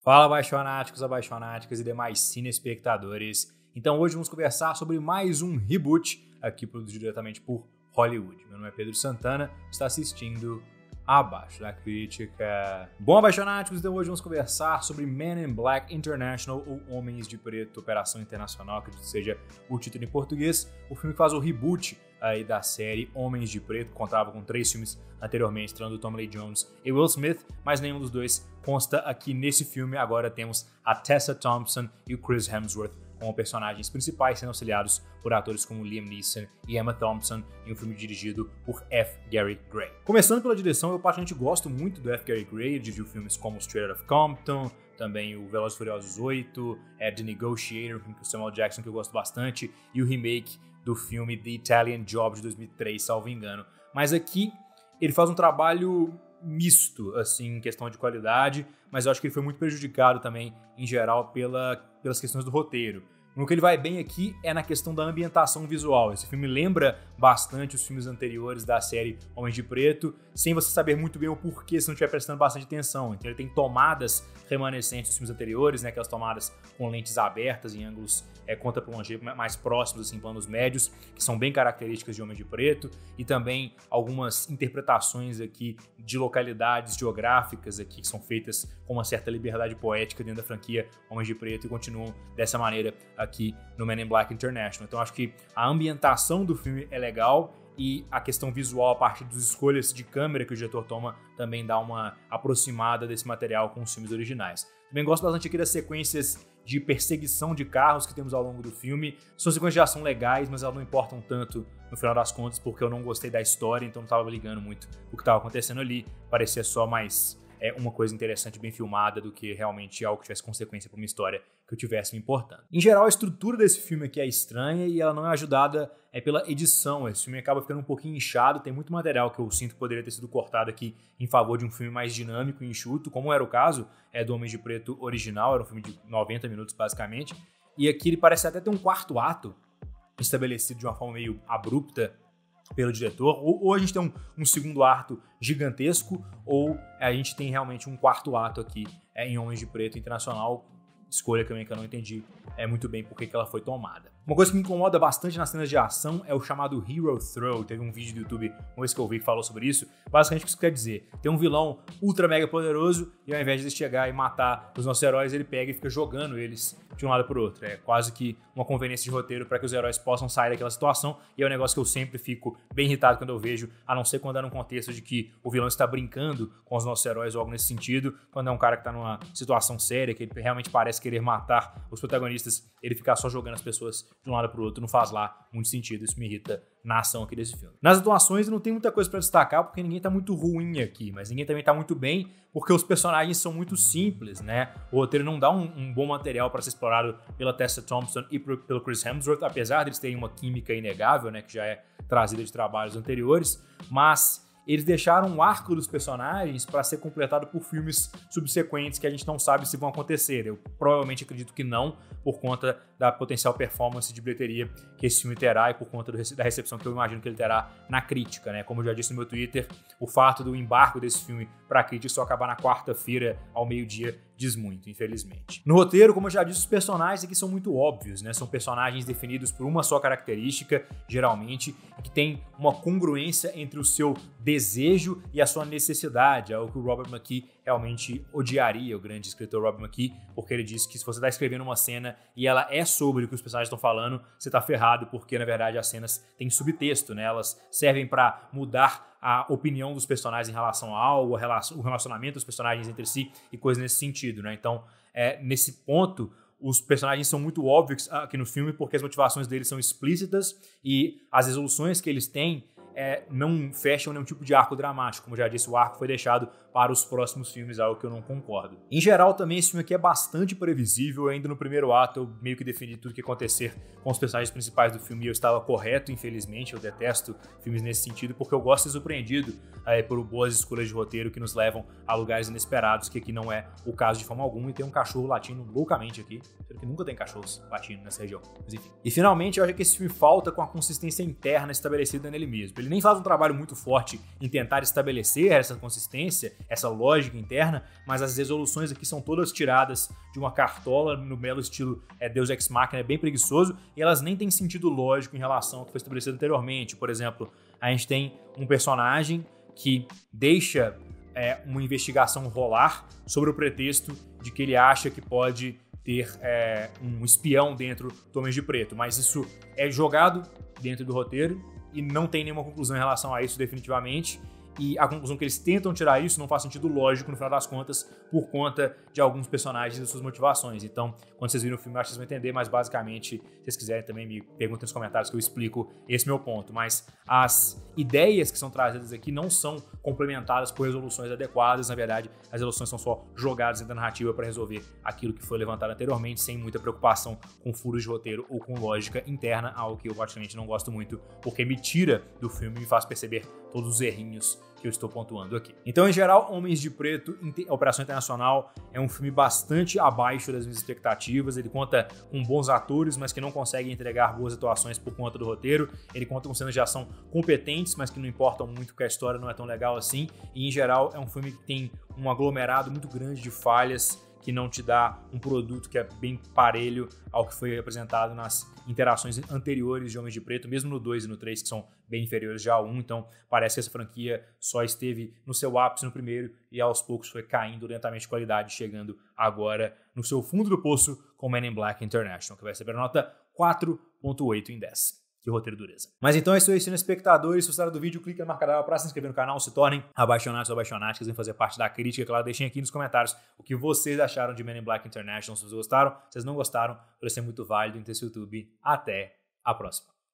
Fala, apaixonáticos, apaixonáticas e demais cinespectadores. Então hoje vamos conversar sobre mais um reboot aqui produzido diretamente por Hollywood. Meu nome é Pedro Santana, está assistindo Abaixo da Crítica. Bom, apaixonáticos, então hoje vamos conversar sobre Men in Black International, ou Homens de Preto, Operação Internacional, que seja o título em português. O filme que faz o reboot aí da série Homens de Preto, que contava com 3 filmes anteriormente, estrelando Tommy Lee Jones e Will Smith, mas nenhum dos dois consta aqui nesse filme. Agora temos a Tessa Thompson e o Chris Hemsworth como personagens principais, sendo auxiliados por atores como Liam Neeson e Emma Thompson, em um filme dirigido por F. Gary Gray. Começando pela direção, eu particularmente gosto muito do F. Gary Gray. Ele dirigiu filmes como Straight Outta Compton, também o Velozes e Furiosos 8, The Negotiator, um filme com o Samuel Jackson que eu gosto bastante, e o remake do filme The Italian Job de 2003, salvo engano. Mas aqui ele faz um trabalho misto, assim, em questão de qualidade, mas eu acho que ele foi muito prejudicado também, em geral, pelas questões do roteiro. No que ele vai bem aqui é na questão da ambientação visual. Esse filme lembra bastante os filmes anteriores da série Homens de Preto, sem você saber muito bem o porquê se não estiver prestando bastante atenção. Então ele tem tomadas remanescentes dos filmes anteriores, né, aquelas tomadas com lentes abertas em ângulos contra-plongé mais próximos, assim, planos médios, que são bem características de Homem de Preto, e também algumas interpretações aqui de localidades geográficas aqui que são feitas com uma certa liberdade poética dentro da franquia Homens de Preto e continuam dessa maneira aqui no Men in Black International. Então acho que a ambientação do filme é legal e a questão visual, a partir das escolhas de câmera que o diretor toma, também dá uma aproximada desse material com os filmes originais. Também gosto bastante aqui das sequências de perseguição de carros que temos ao longo do filme. São sequências de ação legais, mas elas não importam tanto no final das contas, porque eu não gostei da história, então não estava ligando muito o que estava acontecendo ali. Parecia só mais uma coisa interessante, bem filmada, do que realmente algo que tivesse consequência para uma história que eu tivesse me importando. Em geral, a estrutura desse filme aqui é estranha e ela não é ajudada pela edição. Esse filme acaba ficando um pouquinho inchado, tem muito material que eu sinto que poderia ter sido cortado aqui em favor de um filme mais dinâmico e enxuto, como era o caso do Homem de Preto original, era um filme de 90 minutos basicamente, e aqui ele parece até ter um quarto ato estabelecido de uma forma meio abrupta pelo diretor, ou a gente tem um segundo ato gigantesco, ou a gente tem realmente um quarto ato aqui em Homens de Preto Internacional, escolha também que eu não entendi muito bem por que ela foi tomada. Uma coisa que me incomoda bastante nas cenas de ação é o chamado Hero Throw. Teve um vídeo do YouTube, uma vez que eu vi, que falou sobre isso. Basicamente o que isso quer dizer? Tem um vilão ultra mega poderoso e ao invés de ele chegar e matar os nossos heróis, ele pega e fica jogando eles de um lado para o outro. É quase que uma conveniência de roteiro para que os heróis possam sair daquela situação, e é um negócio que eu sempre fico bem irritado quando eu vejo, a não ser quando é num contexto de que o vilão está brincando com os nossos heróis ou algo nesse sentido. Quando é um cara que está numa situação séria, que ele realmente parece querer matar os protagonistas, ele ficar só jogando as pessoas de um lado para o outro não faz lá muito sentido. Isso me irrita na ação aqui desse filme. Nas atuações não tem muita coisa para destacar, porque ninguém tá muito ruim aqui, mas ninguém também tá muito bem, porque os personagens são muito simples, né? O roteiro não dá um bom material para ser explorado pela Tessa Thompson e pelo Chris Hemsworth, apesar deles terem uma química inegável, né, que já é trazida de trabalhos anteriores, mas eles deixaram um arco dos personagens para ser completado por filmes subsequentes que a gente não sabe se vão acontecer. Eu provavelmente acredito que não, por conta da potencial performance de bilheteria que esse filme terá e por conta da recepção que eu imagino que ele terá na crítica, né? Como eu já disse no meu Twitter, o fato do embargo desse filme para a crítica só acabar na quarta-feira ao meio-dia diz muito, infelizmente. No roteiro, como eu já disse, os personagens aqui são muito óbvios, né? São personagens definidos por uma só característica, geralmente, e que tem uma congruência entre o seu desejo e a sua necessidade, algo que o Robert McKee realmente odiaria, o grande escritor Robert McKee, porque ele disse que se você está escrevendo uma cena e ela é sobre o que os personagens estão falando, você está ferrado, porque na verdade as cenas têm subtexto, né? Elas servem para mudar a opinião dos personagens em relação a algo, o relacionamento dos personagens entre si e coisas nesse sentido, né? Então, nesse ponto, os personagens são muito óbvios aqui no filme, porque as motivações deles são explícitas e as resoluções que eles têm não fecham nenhum tipo de arco dramático. Como eu já disse, o arco foi deixado para os próximos filmes, algo que eu não concordo. Em geral, também, esse filme aqui é bastante previsível. Ainda no primeiro ato, eu meio que defini tudo que ia acontecer com os personagens principais do filme e eu estava correto, infelizmente. Eu detesto filmes nesse sentido, porque eu gosto de ser surpreendido por boas escolhas de roteiro que nos levam a lugares inesperados, que aqui não é o caso de forma alguma, e tem um cachorro latindo loucamente aqui. Espero que nunca tem cachorros latindo nessa região, mas enfim. E finalmente, eu acho que esse filme falta com a consistência interna estabelecida nele mesmo. Ele nem faz um trabalho muito forte em tentar estabelecer essa consistência, essa lógica interna, mas as resoluções aqui são todas tiradas de uma cartola no belo estilo Deus Ex Machina, é bem preguiçoso, e elas nem têm sentido lógico em relação ao que foi estabelecido anteriormente. Por exemplo, a gente tem um personagem que deixa uma investigação rolar sobre o pretexto de que ele acha que pode ter um espião dentro do Homens de Preto, mas isso é jogado dentro do roteiro e não tem nenhuma conclusão em relação a isso definitivamente, e a conclusão que eles tentam tirar isso não faz sentido lógico no final das contas, por conta de alguns personagens e suas motivações. Então, quando vocês viram o filme, eu acho que vocês vão entender, mas basicamente, se vocês quiserem também me perguntem nos comentários que eu explico esse meu ponto. Mas as ideias que são trazidas aqui não são complementadas por resoluções adequadas, na verdade, as resoluções são só jogadas dentro da narrativa para resolver aquilo que foi levantado anteriormente, sem muita preocupação com furos de roteiro ou com lógica interna, algo que eu praticamente não gosto muito, porque me tira do filme e me faz perceber todos os errinhos que eu estou pontuando aqui. Então, em geral, Homens de Preto, Operação Internacional, é um filme bastante abaixo das minhas expectativas. Ele conta com bons atores, mas que não conseguem entregar boas atuações por conta do roteiro. Ele conta com cenas de ação competentes, mas que não importam muito porque a história não é tão legal assim. E, em geral, é um filme que tem um aglomerado muito grande de falhas, que não te dá um produto que é bem parelho ao que foi apresentado nas interações anteriores de Homens de Preto, mesmo no 2 e no 3, que são bem inferiores já ao 1, então parece que essa franquia só esteve no seu ápice no primeiro e aos poucos foi caindo lentamente de qualidade, chegando agora no seu fundo do poço com Men in Black International, que vai receber a nota 4.8 em 10. Que roteiro dureza. Mas então é isso aí, senhores espectadores. Se gostaram do vídeo, clica na marca para se inscrever no canal, se tornem apaixonados ou apaixonadas, quiserem fazer parte da crítica, claro, deixem aqui nos comentários o que vocês acharam de Men in Black International, se vocês gostaram, se vocês não gostaram, por ser muito válido em ter esse YouTube. Até a próxima.